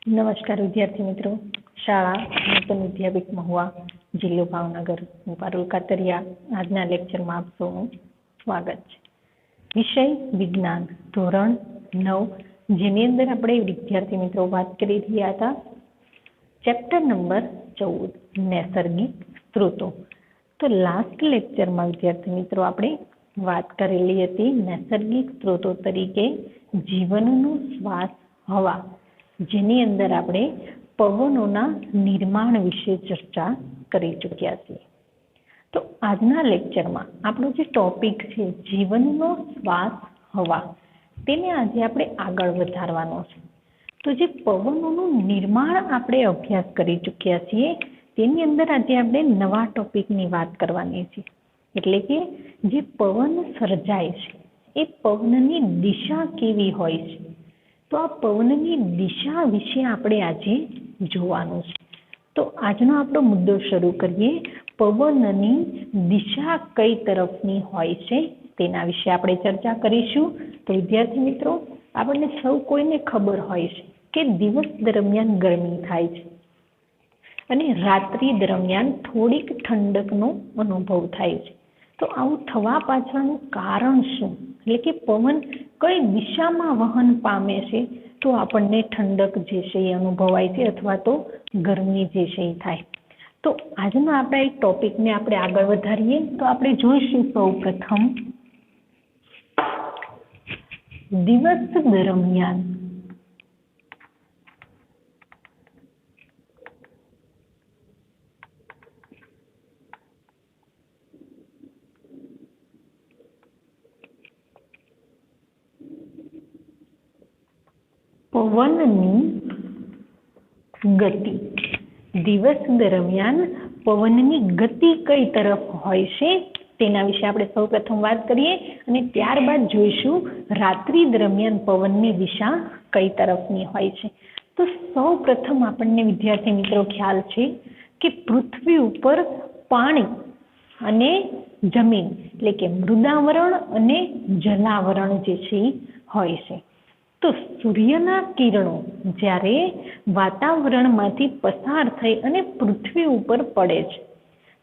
નમસ્કાર વિદ્યાર્થી મિત્રો, શાળા નૂતન વિદ્યાપીઠ મહુવા, જિલ્લો ભાવનગર, હું પારુલ કાતરિયા. આજના લેક્ચરમાં આપ સૌનું સ્વાગત છે. વિષય વિજ્ઞાન, ધોરણ 9, જેની અંદર આપણે વિદ્યાર્થી મિત્રો વાત કરી રહ્યા હતા ચેપ્ટર નંબર 14, નૈસર્ગિક સ્ત્રોતો. તો લાસ્ટ લેક્ચરમાં વિદ્યાર્થી મિત્રો આપણે વાત કરેલી હતી નૈસર્ગિક સ્ત્રોતો તરીકે જીવનનો શ્વાસ હવા, જેની અંદર આપણે પવનોના નિર્માણ વિશે ચર્ચા કરી ચૂક્યા છીએ. તો આજના લેક્ચરમાં આપણો જે ટોપિક છે જીવનનો શ્વાસ હવા, તેને આજે આપણે આગળ વધારવાનો છે. તો જે પવનોનું નિર્માણ આપણે અભ્યાસ કરી ચૂક્યા છીએ તેની અંદર આજે આપણે નવા ટોપિકની વાત કરવાની છે. એટલે કે જે પવન સર્જાય છે એ પવનની દિશા કેવી હોય છે. તો આ પવનની દિશા વિશે આપણે આજે જોવાનું છે. તો આજનો આપણો મુદ્દો શરૂ કરીએ. પવનની દિશા કઈ તરફની હોય છે તેના વિશે આપણે ચર્ચા કરીશું. તો વિદ્યાર્થી મિત્રો, આપણને સૌ કોઈને ખબર હોય છે કે દિવસ દરમિયાન ગરમી થાય છે અને રાત્રિ દરમિયાન થોડીક ઠંડકનો અનુભવ થાય છે. તો આવું થવા પાછળનું કારણ શું? એટલે કે પવન કઈ દિશામાં વહન પામે છે તો આપણને ઠંડક જે છે એ અનુભવાય છે અથવા તો ગરમી જે છે એ થાય. તો આજના આપણા એક ટોપિકને આપણે આગળ વધારીએ તો આપણે જોઈશું સૌ પ્રથમ દિવસ દરમિયાન પવનની ગતિ. દિવસ દરમિયાન પવનની ગતિ કઈ તરફ હોય છે તેના વિશે આપણે સૌ પ્રથમ વાત કરીએ અને ત્યારબાદ જોઈશું રાત્રિ દરમિયાન પવનની દિશા કઈ તરફની હોય છે. તો સૌ પ્રથમ આપણને વિદ્યાર્થી મિત્રો ખ્યાલ છે કે પૃથ્વી ઉપર પાણી અને જમીન એટલે કે મૃદાવરણ અને જલાવરણ જે છે હોય છે. તો સૂર્યના કિરણો જ્યારે વાતાવરણમાંથી પસાર થઈ અને પૃથ્વી ઉપર પડે છે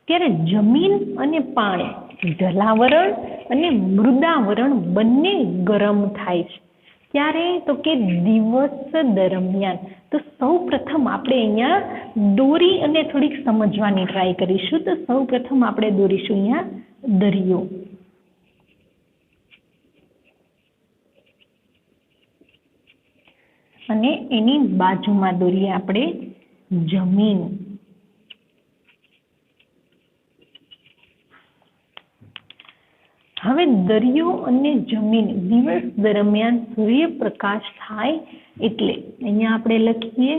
ત્યારે જમીન અને પાણી, જલાવરણ અને મૃદાવરણ બંને ગરમ થાય છે. ત્યારે તો કે દિવસ દરમિયાન. તો સૌ પ્રથમ આપણે અહીંયા દોરી અને થોડીક સમજવાની ટ્રાય કરીશું. તો સૌ પ્રથમ આપણે દોરીશું અહીંયા દરિયો. અને એની બાજુમાં દોરીએ આપણે જમીન. હવે દરિયો અને જમીન દિવસ દરમિયાન સૂર્યપ્રકાશ થાય એટલે અહીંયા આપણે લખીએ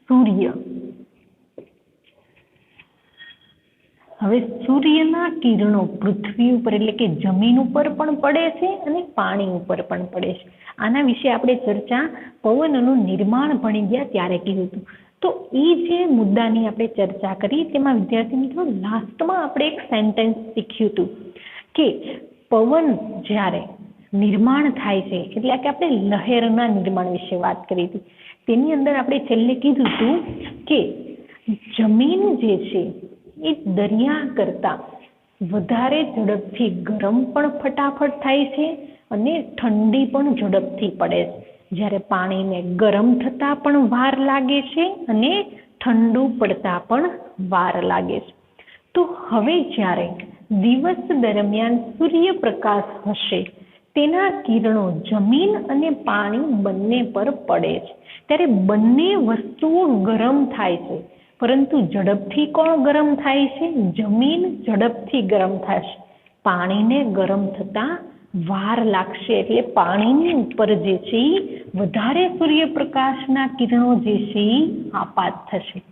સૂર્ય. હવે સૂર્યના કિરણો પૃથ્વી ઉપર એટલે કે જમીન ઉપર પણ પડે છે અને પાણી ઉપર પણ પડે છે. આના વિશે આપણે ચર્ચા પવનનું નિર્માણ ભણી ગયા ત્યારે કીધું હતું. તો એ જે મુદ્દાની આપણે ચર્ચા કરી તેમાં વિદ્યાર્થી મિત્રો લાસ્ટમાં આપણે એક સેન્ટેન્સ શીખ્યું હતું કે પવન જ્યારે નિર્માણ થાય છે એટલે કે આપણે લહેરના નિર્માણ વિશે વાત કરી હતી. તેની અંદર આપણે છેલ્લે કીધું હતું કે જમીન જે છે એ દરિયા કરતાં વધારે ઝડપથી ગરમ પણ ફટાફટ થાય છે અને ઠંડી પણ ઝડપથી પડે છે. જ્યારે પાણીને ગરમ થતાં પણ વાર લાગે છે અને ઠંડુ પડતા પણ વાર લાગે છે. તો હવે જ્યારે દિવસ દરમિયાન સૂર્યપ્રકાશ હશે તેના કિરણો જમીન અને પાણી બંને પર પડે છે ત્યારે બંને વસ્તુઓ ગરમ થાય છે. પરંતુ ઝડપથી કોણ ગરમ થાય છે? જમીન ઝડપથી ગરમ થશે. પાણીને ગરમ થતાં વાર લાગશે. એટલે પાણીની ઉપર જે છે એ વધારે સૂર્યપ્રકાશના કિરણો જે છે એ આપાત થશે.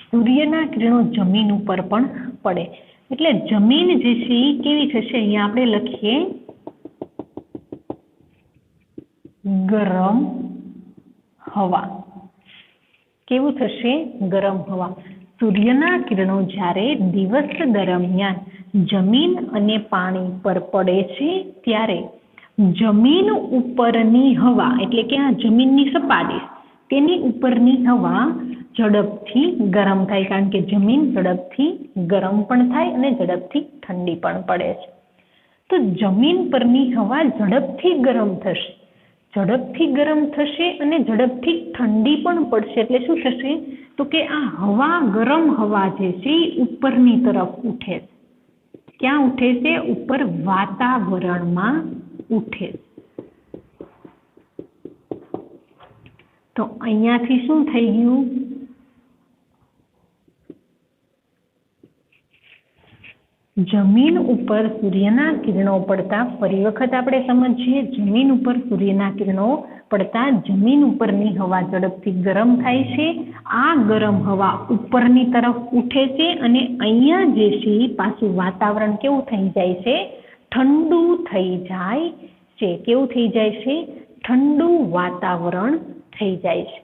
સૂર્યના કિરણો જમીન ઉપર પણ પડે એટલે જમીન જે છે એ કેવી થશે? અહીંયા આપણે લખીએ ગરમ હવા. કેવું થશે? ગરમ હવા. સૂર્યના કિરણો જ્યારે દિવસ દરમિયાન જમીન અને પાણી પર પડે છે ત્યારે જમીન ઉપરની હવા એટલે કે આ જમીનની સપાટી તેની ઉપરની હવા ઝડપથી ગરમ થાય, કારણ કે જમીન ઝડપથી ગરમ પણ થાય અને ઝડપથી ઠંડી પણ પડે છે. તો જમીન પરની હવા ઝડપથી ગરમ થશે, અને ઝડપથી ઠંડી પણ પડશે. એટલે શું થશે? તો કે આ હવા, ગરમ હવા જે છે એ ઉપરની તરફ ઉઠે છે. ક્યાં ઉઠે છે? ઉપર વાતાવરણમાં ઉઠે છે. તો અહીંયાથી શું થઈ ગયું? જમીન ઉપર સૂર્યના કિરણો પડતા, ફરી વખત આપણે સમજીએ, જમીન ઉપર સૂર્યના કિરણો પડતા જમીન ઉપરની હવા ઝડપથી ગરમ થાય છે. આ ગરમ હવા ઉપરની તરફ ઉઠે છે અને અહીંયા જે છે પાછું વાતાવરણ કેવું થઈ જાય છે? ઠંડુ થઈ જાય છે. કેવું થઈ જાય છે? ઠંડુ વાતાવરણ થઈ જાય છે.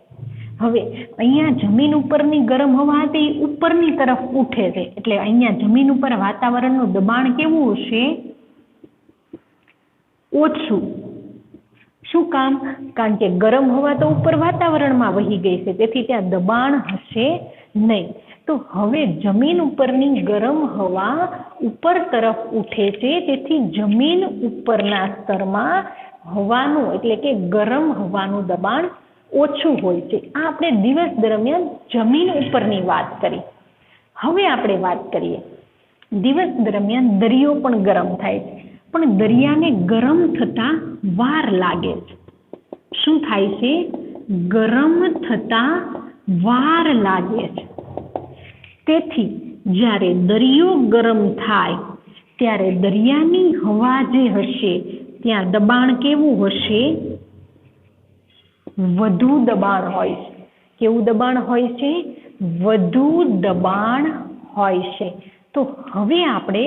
હવે અહીંયા જમીન ઉપરની ગરમ હવા હતી ઉપરની તરફ ઉઠે છે, એટલે અહીંયા જમીન ઉપર વાતાવરણનું દબાણ કેવું હશે? ઓછું. શું કામ? કારણ કે ગરમ હવા તો ઉપર વાતાવરણમાં વહી ગઈ છે, તેથી ત્યાં દબાણ હશે નહીં. તો હવે જમીન ઉપરની ગરમ હવા ઉપર તરફ ઉઠે છે, તેથી જમીન ઉપરના સ્તરમાં હવાનું, એટલે કે ગરમ હવાનું દબાણ ઓછું હોય છે. આ આપણે દિવસ દરમિયાન જમીન ઉપરની વાત કરી. હવે આપણે વાત કરીએ, દિવસ દરમિયાન દરિયો પણ ગરમ થાય છે, પણ દરિયાને ગરમ થતા વાર લાગે છે. શું થાય છે? ગરમ થતા વાર લાગે છે. તેથી જ્યારે દરિયો ગરમ થાય ત્યારે દરિયાની હવા જે હશે ત્યાં દબાણ કેવું હશે? વધુ દબાણ હોય છે. કેવું દબાણ હોય છે? વધુ દબાણ હોય છે. તો હવે આપણે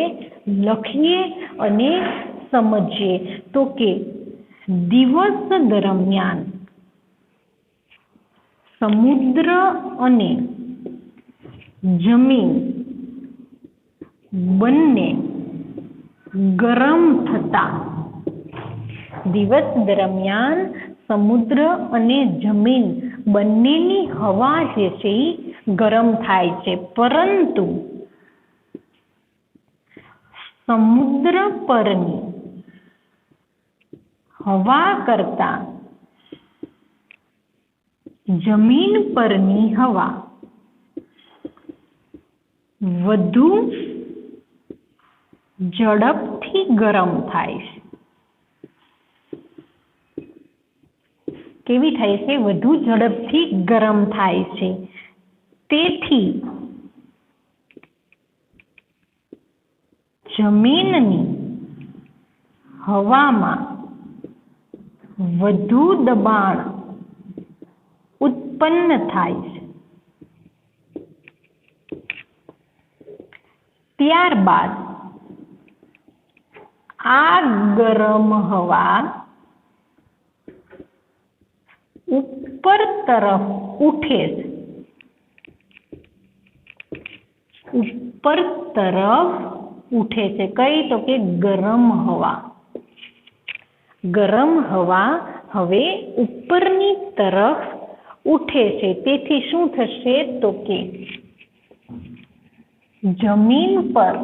લખીએ અને સમજીએ તો કે દિવસ દરમિયાન સમુદ્ર અને જમીન બંને ગરમ થતા, દિવસ દરમિયાન સમુદ્ર અને જમીન બંનેની હવા જે છે એ ગરમ થાય છે, પરંતુ સમુદ્ર પરની હવા કરતા જમીન પરની હવા વધુ ઝડપથી ગરમ થાય છે. કેવી થાય છે? વધુ ઝડપથી ગરમ થાય છે. તેથી જમીનની હવામાં વધુ દબાણ ઉત્પન્ન થાય છે. ત્યારબાદ આ ગરમ હવા ઉપર તરફ ઉઠે છે. ઉપર તરફ ઉઠે છે. કઈ? તો કે ગરમ હવા. ગરમ હવા હવે ઉપરની તરફ ઉઠે છે. તેથી શું થશે? તો કે જમીન પર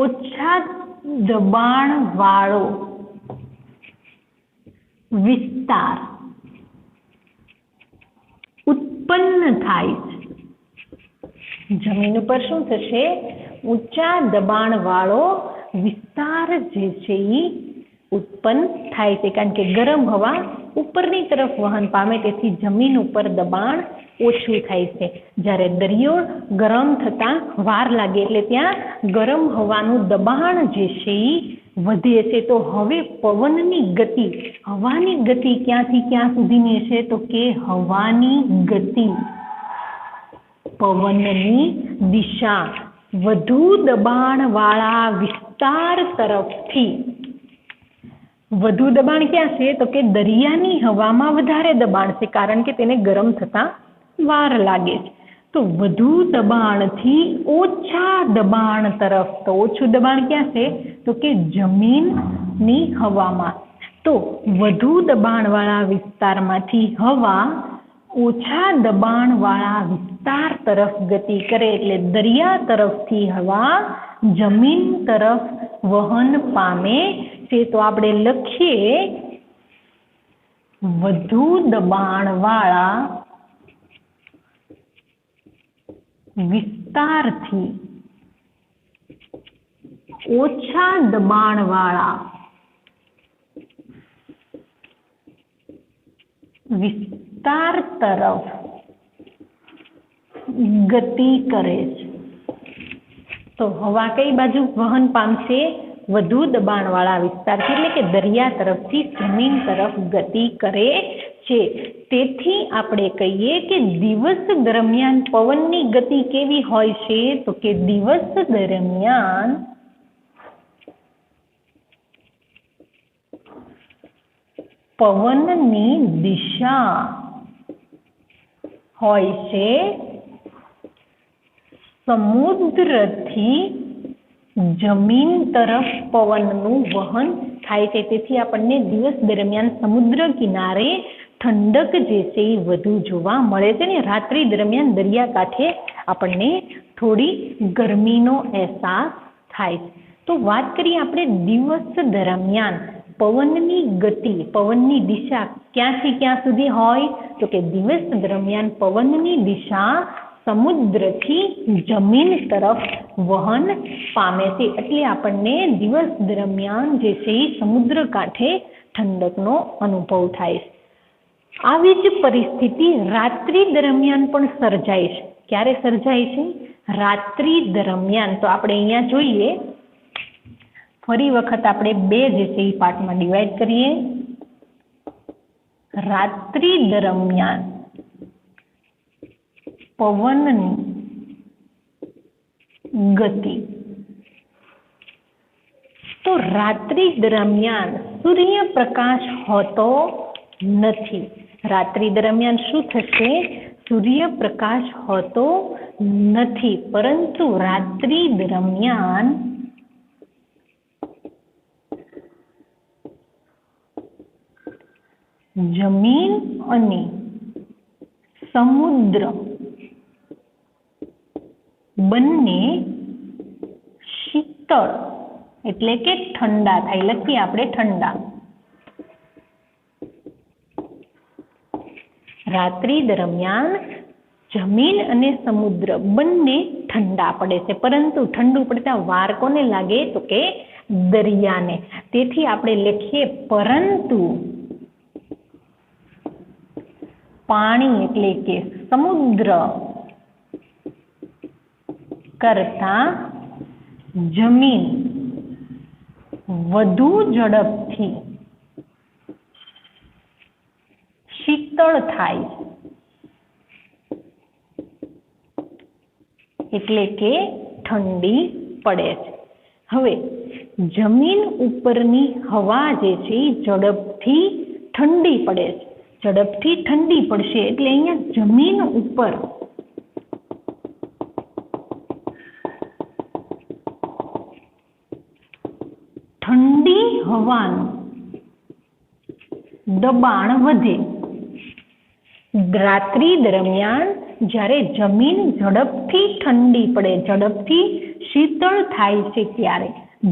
ઓછા દબાણ વાળો વિસ્તાર ઉત્પન્ન થાય છે. જમીન ઉપર શું થશે? ઊંચા દબાણ વાળો વિસ્તાર જે છે એ ઉત્પન્ન થાય છે, કારણ કે ગરમ હવા ઉપરની તરફ વહન પામે, તેથી જમીન ઉપર દબાણ ઓછું થાય છે. જ્યારે દરિયો ગરમ થતા વાર લાગે, એટલે ત્યાં ગરમ હવાનું દબાણ જે છે એ વધે છે. તો હવે પવનની ગતિ, હવાની ગતિ ક્યાંથી ક્યાં સુધીની છે? તો કે હવાની ગતિ, પવનની દિશા વધુ દબાણ વાળા વિસ્તાર તરફથી. વધુ દબાણ ક્યાં છે? તો કે દરિયાની હવામાં વધારે દબાણ છે, કારણ કે તેને ગરમ થતા વાર લાગે છે. તો વધુ દબાણથી ઓછા દબાણ તરફ. તો ઓછું દબાણ ક્યાં છે? તો કે જમીનની હવામાં. તો વધુ દબાણવાળા વિસ્તારમાંથી હવા ઓછા દબાણવાળા વિસ્તાર તરફ ગતિ કરે એટલે દરિયા તરફથી હવા જમીન તરફ વહન પામે છે. તો આપણે લખીએ વધુ દબાણવાળા વિસ્તારથી ઓછા દબાણવાળા વિસ્તાર તરફ ગતિ કરે છે. તો હવા કઈ બાજુ વહન પામશે? વધુ દબાણવાળા વિસ્તારથી એટલે કે દરિયા તરફથી જમીન તરફ ગતિ કરે છે. તેથી આપણે કહીએ કે દિવસ દરમિયાન પવનની ગતિ કેવી હોય છે? તો કે દિવસ દરમિયાન પવનની દિશા હોય છે સમુદ્રથી જમીન તરફ પવનનું વહન થાય છે. તેથી આપણને દિવસ દરમિયાન સમુદ્ર કિનારે ઠંડક જે છે એ વધુ જોવા મળે છે ને રાત્રિ દરમિયાન દરિયાકાંઠે આપણને થોડી ગરમીનો અહેસાસ થાય છે. તો વાત કરીએ આપણે દિવસ દરમિયાન પવનની ગતિ, પવનની દિશા ક્યાંથી ક્યાં સુધી હોય? તો કે દિવસ દરમિયાન પવનની દિશા સમુદ્રથી જમીન તરફ વહન પામે છે. એટલે આપણને દિવસ દરમિયાન જે છે એ સમુદ્ર કાંઠે ઠંડકનો અનુભવ થાય છે. આવી જ પરિસ્થિતિ રાત્રિ દરમિયાન પણ સર્જાય છે. ક્યારે સર્જાય છે? રાત્રિ દરમિયાન. તો આપણે અહીંયા જોઈએ, ફરી વખત આપણે બે જે છે એ પાર્ટમાં ડિવાઈડ કરીએ. રાત્રિ દરમિયાન પવનની ગતિ. તો રાત્રિ દરમિયાન સૂર્યપ્રકાશ હોતો નથી. રાત્રિ દરમિયાન શું થશે? સૂર્યપ્રકાશ હોતો નથી, પરંતુ રાત્રિ દરમિયાન જમીન અને સમુદ્ર બંને શીતળ એટલે કે ઠંડા થાય. લખીએ આપણે ઠંડા. રાત્રિ દરમિયાન જમીન અને સમુદ્ર બંને ઠંડા પડે છે, પરંતુ ઠંડુ પડતા વાર કોને લાગે? તો કે દરિયાને. તેથી આપણે લખીએ પરંતુ પાણી એટલે કે સમુદ્ર કરતા જમીન વધુ ઝડપથી શીતળ થાય એટલે કે ઠંડી પડે છે. હવે જમીન ઉપરની હવા જે છે એ ઝડપથી ઠંડી પડે છે. ઝડપથી ઠંડી પડશે એટલે અહીંયા જમીન ઉપર ઠંડી હવાનું દબાણ વધે. રાત્રિ દરમિયાન જ્યારે જમીન ઝડપથી ઠંડી પડે, ઝડપથી શીતળ થાય છે, ત્યારે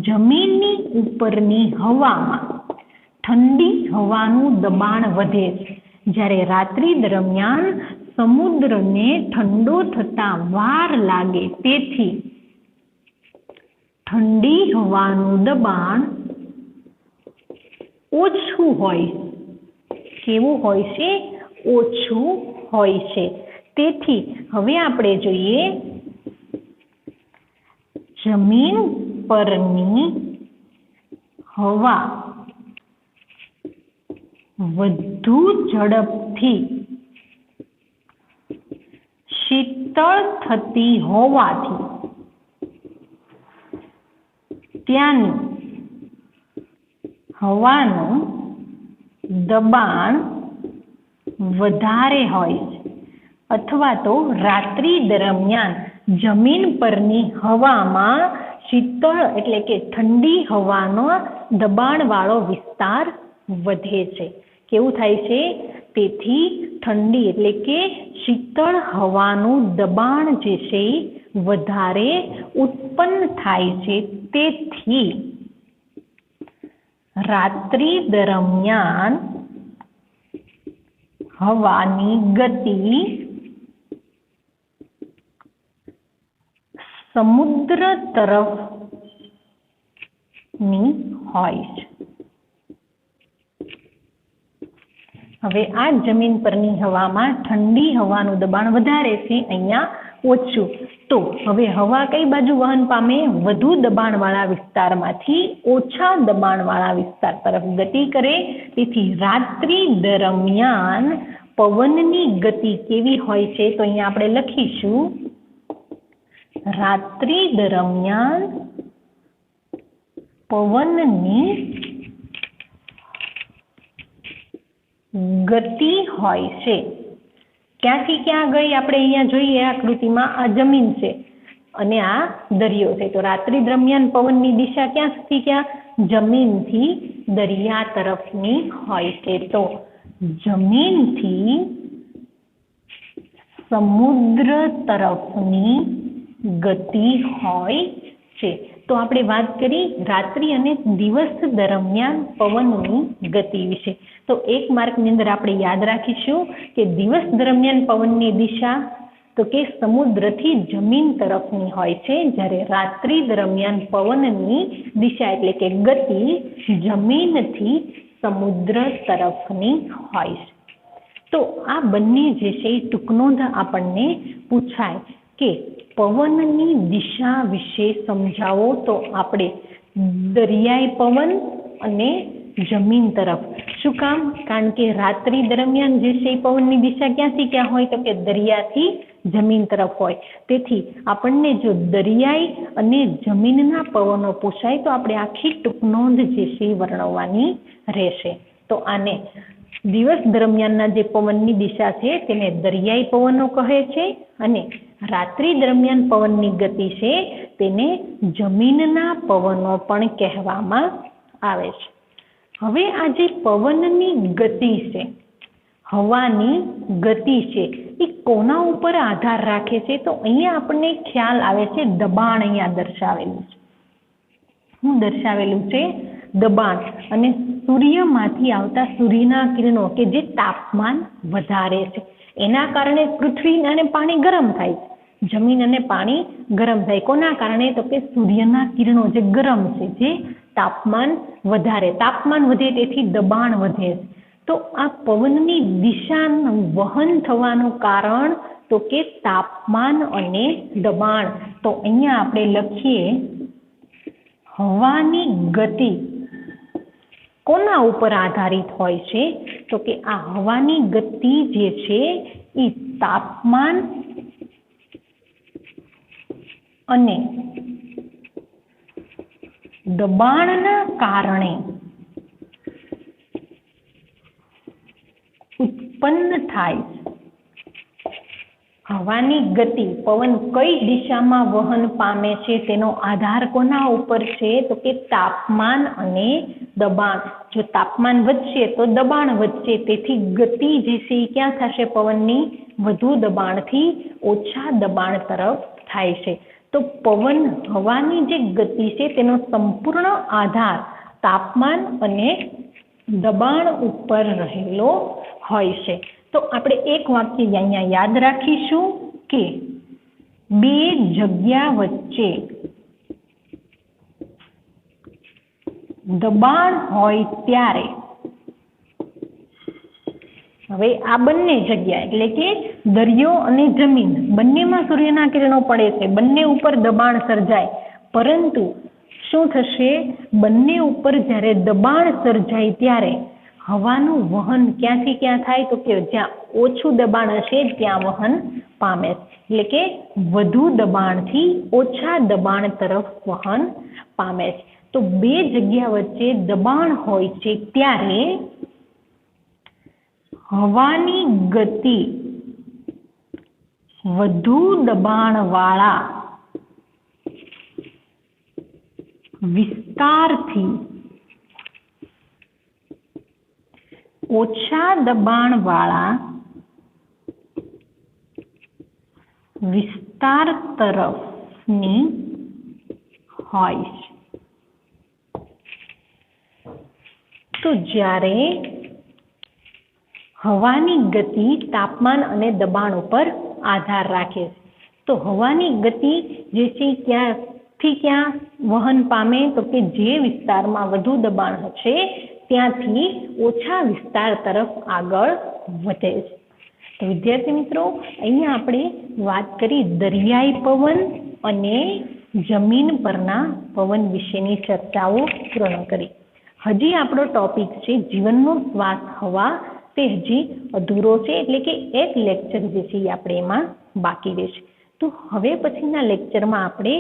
જમીનની ઉપરની હવામાં ઠંડી હવાનું દબાણ વધે છે. જ્યારે રાત્રિ દરમિયાન સમુદ્રને ઠંડો થતા વાર લાગે, તેથી ઠંડી હવાનું દબાણ ઓછું હોય. કેવું હોય છે? ઓછું હોય છે. તેથી હવે આપણે જોઈએ જમીન પરની હવા વધુ ઝડપથી શીતળ થતી હોવાથી ત્યાંની હવાનું દબાણ વધારે હોય છે, અથવા તો રાત્રિ દરમિયાન જમીન પરની હવામાં શીતળ એટલે કે ઠંડી હવાનો દબાણવાળો વિસ્તાર વધે છે. કેવું થાય છે? તેથી ઠંડી એટલે કે શીતળ હવાનું દબાણ જે છે એ વધારે ઉત્પન્ન થાય છે. તેથી રાત્રિ દરમિયાન હવાની ગતિ સમુદ્ર તરફની હોય છે. હવે આ જમીન પરની હવામાં ઠંડી હવાનું દબાણ વધારે છે, અહીંયા ઓછું. તો હવે હવા કઈ બાજુ વહન પામે? વધુ દબાણવાળા વિસ્તારમાંથી ઓછા દબાણવાળા વિસ્તાર તરફ ગતિ કરે. તેથી રાત્રિ દરમિયાન પવનની ગતિ કેવી હોય છે? તો અહીંયા આપણે લખીશું રાત્રિ દરમિયાન પવનની ગતિ હોય છે. ક્યાંથી ક્યાં ગઈ? આપણે અહીંયા જોઈએ આકૃતિમાં, આ જમીન છે અને આ દરિયો છે. તો રાત્રિ દરમિયાન પવનની દિશા ક્યાંથી ક્યાં? જમીનથી દરિયા તરફની હોય છે. તો જમીનથી સમુદ્ર તરફની ગતિ હોય છે. તો આપણે વાત કરી રાત્રિ અને દિવસ દરમિયાન પવનની ગતિ વિશે. તો એક માર્કની અંદર આપણે યાદ રાખીશું કે દિવસ દરમિયાન પવનની દિશા તો કે સમુદ્રથી જમીન તરફની હોય છે, જ્યારે રાત્રિ દરમિયાન પવનની દિશા એટલે કે ગતિ જમીનથી સમુદ્ર તરફની હોય છે. તો આ બંને જે છે એ ટૂંકનોંધ આપણને પૂછાય કે પવનની દિશા વિશે સમજાવો તો આપણે દરિયાઈ પવન અને જમીન તરફ. શું કામ? કારણ કે રાત્રિ દરમિયાન જે છે એ પવનની દિશા ક્યાંથી ક્યાં હોય? તો કે દરિયાથી જમીન તરફ હોય. તેથી આપણને જો દરિયાઈ અને જમીનના પવનો પૂછાય તો આપણે આખી ટૂંકનોંધ જે છે એ વર્ણવવાની રહેશે. તો આને દિવસ દરમિયાનના જે પવનની દિશા છે તેને દરિયાઈ પવનો કહે છે અને રાત્રિ દરમિયાન પવનની ગતિ છે તેને જમીનના પવનો પણ કહેવામાં આવે છે. હવે આ જે પવનની ગતિ છે, હવાની ગતિ છે, એ કોના ઉપર આધાર રાખે છે? તો અહીંયા આપણને ખ્યાલ આવે છે દબાણ અહીંયા દર્શાવેલું છે. શું દર્શાવેલું છે? દબાણ. અને સૂર્યમાંથી આવતા સૂર્યના કિરણો કે જે તાપમાન વધારે છે એના કારણે પૃથ્વી અને પાણી ગરમ થાય છે. જમીન અને પાણી ગરમ થાય. કોના કારણે? તો કે સૂર્યના કિરણો જે ગરમ છે, જે તાપમાન વધારે. તાપમાન વધે તેથી દબાણ વધે. તો આ પવનની દિશાનું વહન થવાનું કારણ તો કે તાપમાન અને દબાણ. તો અહીંયા આપણે લખીએ હવાની ગતિ કોના ઉપર આધારિત હોય છે? તો કે આ હવાની ગતિ જે છે એ તાપમાન અને દબાણના કારણે ઉત્પન્ન થાય છે. હવાની ગતિ, પવન કઈ દિશામાં વહન પામે છે તેનો આધાર કોના ઉપર છે? તો કે તાપમાન અને દબાણ. જો તાપમાન વધશે તો દબાણ વધશે. તેથી ગતિ જે છે એ ક્યાં થશે? પવનની વધુ દબાણથી ઓછા દબાણ તરફ થાય છે. તો પવન હવાની જે ગતિ છે તેનો સંપૂર્ણ આધાર તાપમાન અને દબાણ ઉપર રહેલો હોય છે. તો આપણે એક વાક્ય અહીંયા યાદ રાખીશું કે બે જગ્યા વચ્ચે દબાણ હોય ત્યારે, હવે આ બંને જગ્યા એટલે કે દરિયો અને જમીન બંનેમાં સૂર્યના કિરણો પડે છે, બંને ઉપર દબાણ સર્જાય. પરંતુ શું થશે? બંને ઉપર જ્યારે દબાણ સર્જાય ત્યારે હવાનું વહન ક્યાંથી ક્યાં થાય? તો કે જ્યાં ઓછું દબાણ હશે ત્યાં વહન પામે. એટલે કે વધુ દબાણથી ઓછા દબાણ તરફ વહન પામે છે. તો બે જગ્યા વચ્ચે દબાણ હોય છે ત્યારે હવાની ગતિ વધુ દબાણવાળા વિસ્તારથી ઓછા દબાણવાળા વિસ્તાર તરફની હોય છે. તો જ્યારે હવાની ગતિ તાપમાન અને દબાણ ઉપર આધાર રાખે છે. તો હવાની ગતિ જે છે ક્યાંથી ક્યાં વહન પામે, તો કે જે વિસ્તારમાં વધુ દબાણ હશે ત્યાંથી ઓછા વિસ્તાર તરફ આગળ વધે છે. તો વિદ્યાર્થી મિત્રો, અહીંયા આપણે વાત કરી દરિયાઈ પવન અને જમીન પરના પવન વિશેની ચર્ચાઓ પૂર્ણ કરી. હજી આપણો ટોપિક છે જીવનનો શ્વાસ હવા, તે હજી અધૂરો છે, એટલે કે એક લેક્ચર જે છે એ આપણે એમાં બાકી રહેશે. તો હવે પછીના લેક્ચરમાં આપણે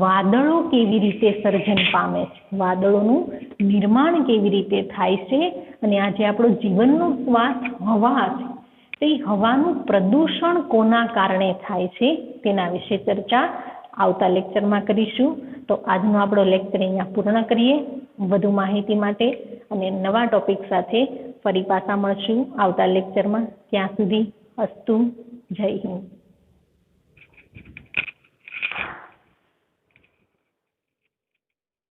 વાદળો કેવી રીતે સર્જન પામે છે, વાદળોનું નિર્માણ કેવી રીતે થાય છે, અને આ જે આપણો જીવનનો શ્વાસ હવા છે તે હવાનું પ્રદૂષણ કોના કારણે થાય છે તેના વિશે ચર્ચા આવતા લેક્ચરમાં કરીશું. તો આજનો આપણો લેક્ચર અહીંયા પૂર્ણ કરીએ. વધુ માહિતી માટે અને નવા ટોપિક સાથે ફરી પાછા મળશું આવતા લેક્ચરમાં. ત્યાં સુધી અસ્તુ. જય હિન્દ.